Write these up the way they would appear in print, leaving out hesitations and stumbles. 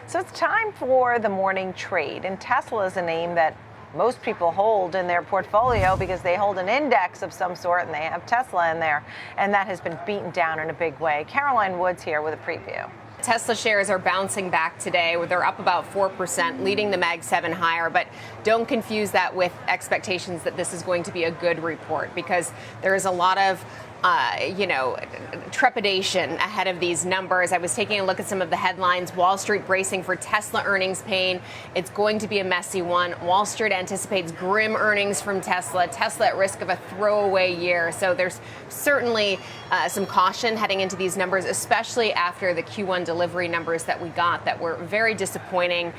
So it's time for the morning trade, and Tesla is a name that most people hold in their portfolio because they hold an index of some sort and they have Tesla in there, and that has been beaten down in a big way. Caroline Woods here with a preview. Tesla shares are bouncing back today. They're up about 4%, leading the Mag 7 higher. But don't confuse that with expectations that this is going to be a good report, because there is a lot of trepidation ahead of these numbers. I was taking a look at some of the headlines. Wall Street bracing for Tesla earnings pain. It's going to be a messy one. Wall Street anticipates grim earnings from Tesla. Tesla at risk of a throwaway year. So there's certainly some caution heading into these numbers, especially after the Q1 delivery numbers that we got that were very disappointing.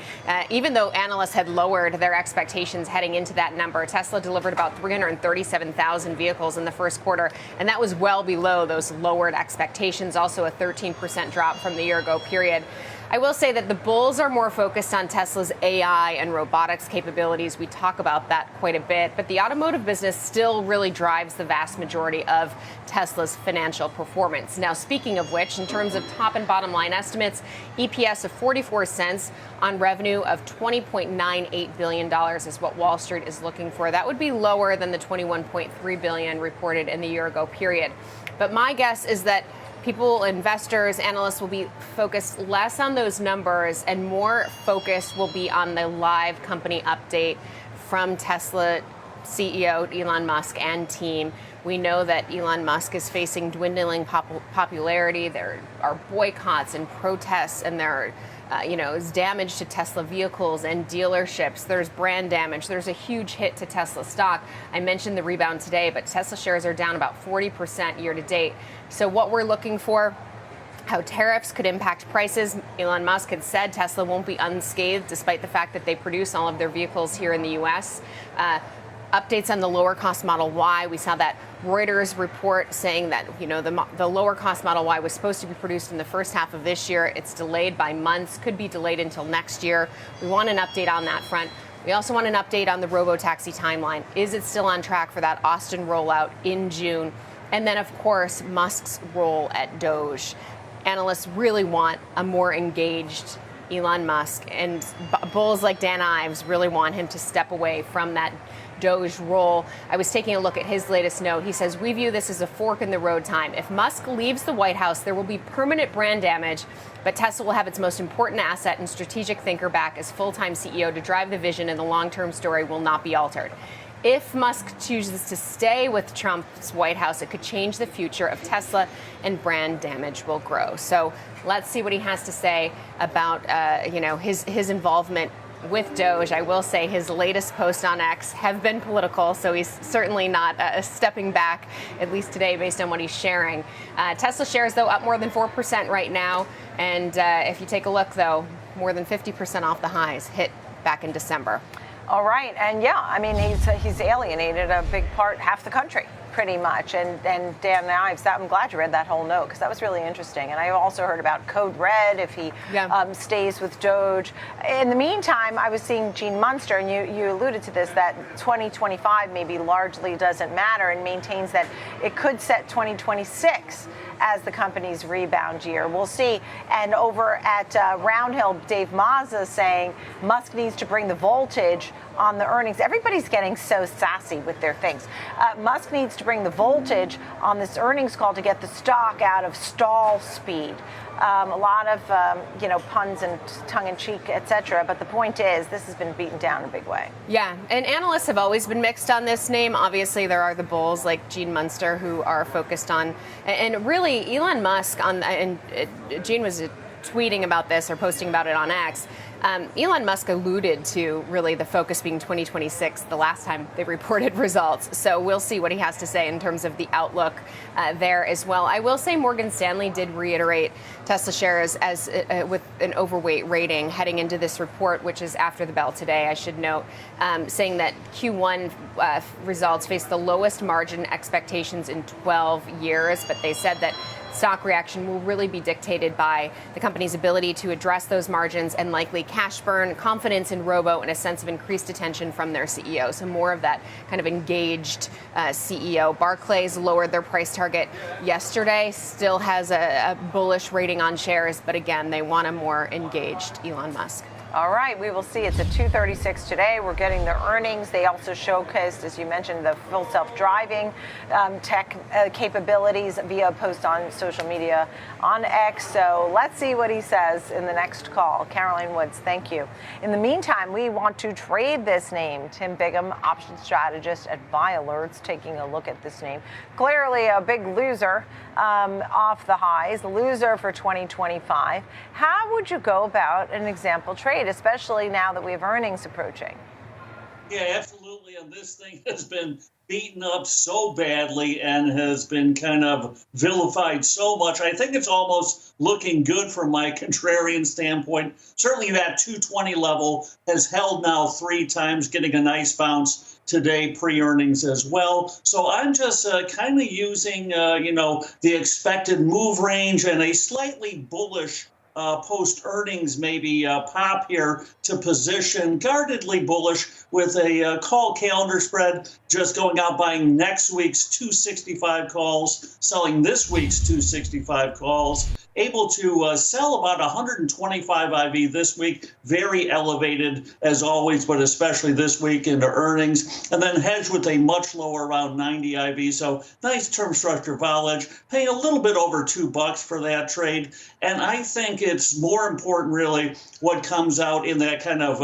Even though analysts had lowered their expectations heading into that number, Tesla delivered about 337,000 vehicles in the first quarter, and that was well below those lowered expectations, also a 13% drop from the year ago period. I will say that the bulls are more focused on Tesla's AI and robotics capabilities. We talk about that quite a bit, but the automotive business still really drives the vast majority of Tesla's financial performance. Now, speaking of which, in terms of top and bottom line estimates, EPS of 44 cents on revenue of $20.98 billion is what Wall Street is looking for. That would be lower than the $21.3 billion reported in the year ago period. But my guess is that people, investors, analysts will be focused less on those numbers and more focused will be on the live company update from Tesla CEO Elon Musk and team. We know that Elon Musk is facing dwindling popularity. There are boycotts and protests, and there is damage to Tesla vehicles and dealerships. There's brand damage. There's a huge hit to Tesla stock. I mentioned the rebound today, but Tesla shares are down about 40% year to date. So what we're looking for, how tariffs could impact prices. Elon Musk had said Tesla won't be unscathed despite the fact that they produce all of their vehicles here in the U.S. Updates on the lower cost Model Y. We saw that Reuters report saying that the lower cost Model Y was supposed to be produced in the first half of this year. It's delayed by months, could be delayed until next year. We want an update on that front. We also want an update on the Robotaxi timeline. Is it still on track for that Austin rollout in June? And then, of course, Musk's role at Doge. Analysts really want a more engaged Elon Musk, and bulls like Dan Ives really want him to step away from that Doge role. I was taking a look at his latest note. He says, "We view this as a fork in the road time. If Musk leaves the White House, there will be permanent brand damage, but Tesla will have its most important asset and strategic thinker back as full-time CEO to drive the vision, and the long-term story will not be altered." If Musk chooses to stay with Trump's White House, it could change the future of Tesla, and brand damage will grow. So let's see what he has to say about his involvement with Doge. I will say his latest posts on X have been political, so he's certainly not stepping back, at least today, based on what he's sharing. Tesla shares, though, up more than 4% right now. And if you take a look, though, more than 50% off the highs hit back in December. All right. And yeah, I mean, he's alienated a big part, half the country, pretty much. And Dan Ives, I'm glad you read that whole note, because that was really interesting. And I also heard about Code Red if he stays with Doge. In the meantime, I was seeing Gene Munster, and you alluded to this, that 2025 maybe largely doesn't matter, and maintains that it could set 2026 as the company's rebound year. We'll see. And over at Roundhill, Dave Mazza saying Musk needs to bring the voltage on the earnings. Everybody's getting so sassy with their things. Musk needs to bring the voltage on this earnings call to get the stock out of stall speed. A lot of puns and tongue-in-cheek, etc. But the point is, this has been beaten down in a big way. Yeah, and analysts have always been mixed on this name. Obviously, there are the bulls like Gene Munster who are focused on, and really Elon Musk and Gene was tweeting about this or posting about it on X. Elon Musk alluded to really the focus being 2026 the last time they reported results. So we'll see what he has to say in terms of the outlook there as well. I will say Morgan Stanley did reiterate Tesla shares as with an overweight rating heading into this report, which is after the bell today, I should note, saying that Q1 results face the lowest margin expectations in 12 years. But they said that stock reaction will really be dictated by the company's ability to address those margins and likely cash burn, confidence in Robo, and a sense of increased attention from their CEO. So more of that kind of engaged CEO. Barclays lowered their price target yesterday, still has a bullish rating on shares, but again, they want a more engaged Elon Musk. All right, we will see. It's at 2:36 today. We're getting their earnings. They also showcased, as you mentioned, the full self-driving tech capabilities via a post on social media on X. So let's see what he says in the next call. Caroline Woods, thank you. In the meantime, we want to trade this name. Tim Biggam, options strategist at Buy Alerts, taking a look at this name. Clearly a big loser off the highs, loser for 2025. How would you go about an example trade, especially now that we have earnings approaching? Yeah, absolutely. And this thing has been beaten up so badly and has been kind of vilified so much. I think it's almost looking good from my contrarian standpoint. Certainly that 220 level has held now 3 times, getting a nice bounce today pre-earnings as well. So I'm just kind of using, the expected move range and a slightly bullish post-earnings maybe pop here to position guardedly bullish with a call calendar spread, just going out buying next week's 265 calls, selling this week's 265 calls, able to sell about 125 IV this week, very elevated as always, but especially this week into earnings, and then hedge with a much lower around 90 IV. So nice term structure volage, paying a little bit over $2 for that trade. And I think it's more important really what comes out in that kind of,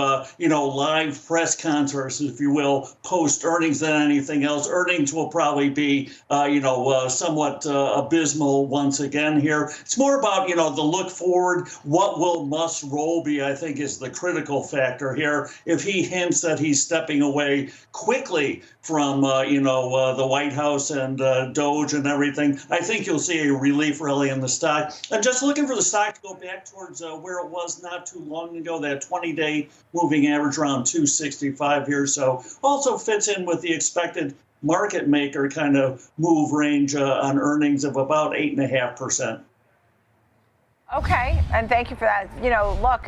live press conference, if you will, post earnings than anything else. Earnings will probably be, somewhat abysmal once again here. It's more about, the look forward. What will Musk's role be, I think, is the critical factor here. If he hints that he's stepping away quickly from, the White House and Doge and everything, I think you'll see a relief rally in the stock. I'm just looking for the stock to go back towards where it was not too long ago, that 20-day moving average around 265 here. So also fits in with the expected market maker kind of move range on earnings of about 8.5%. Okay, and thank you for that. Look,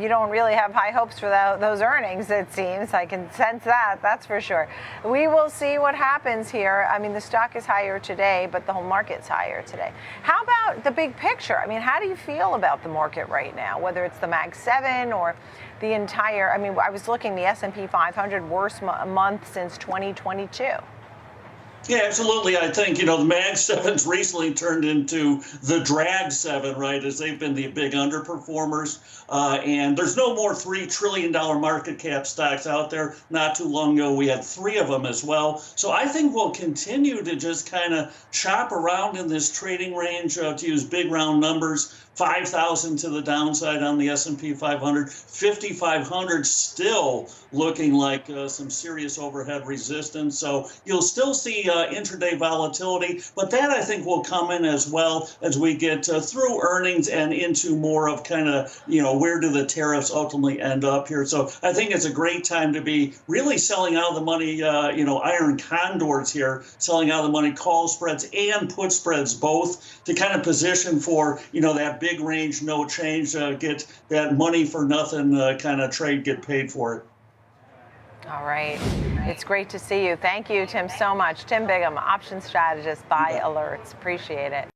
you don't really have high hopes for those earnings, it seems. I can sense that, that's for sure. We will see what happens here. I mean, the stock is higher today, but the whole market's higher today. How about the big picture? I mean, how do you feel about the market right now, whether it's the Mag 7 or the entire, I was looking, the S&P 500 worst month since 2022. Yeah, absolutely. I think, the Mag 7's recently turned into the Drag 7, right, as they've been the big underperformers. And there's no more $3 trillion market cap stocks out there. Not too long ago, we had 3 of them as well. So I think we'll continue to just kind of chop around in this trading range, to use big round numbers. 5,000 to the downside on the S&P 500, 5,500 still looking like some serious overhead resistance. So you'll still see intraday volatility, but that I think will come in as well as we get through earnings and into more of kind of, where do the tariffs ultimately end up here. So I think it's a great time to be really selling out of the money, iron condors here, selling out of the money call spreads and put spreads both to kind of position for, that big range, no change, get that money for nothing kind of trade, get paid for it. All right. It's great to see you. Thank you, Tim, so much. Tim Biggam, options strategist, Buy Alerts. Appreciate it.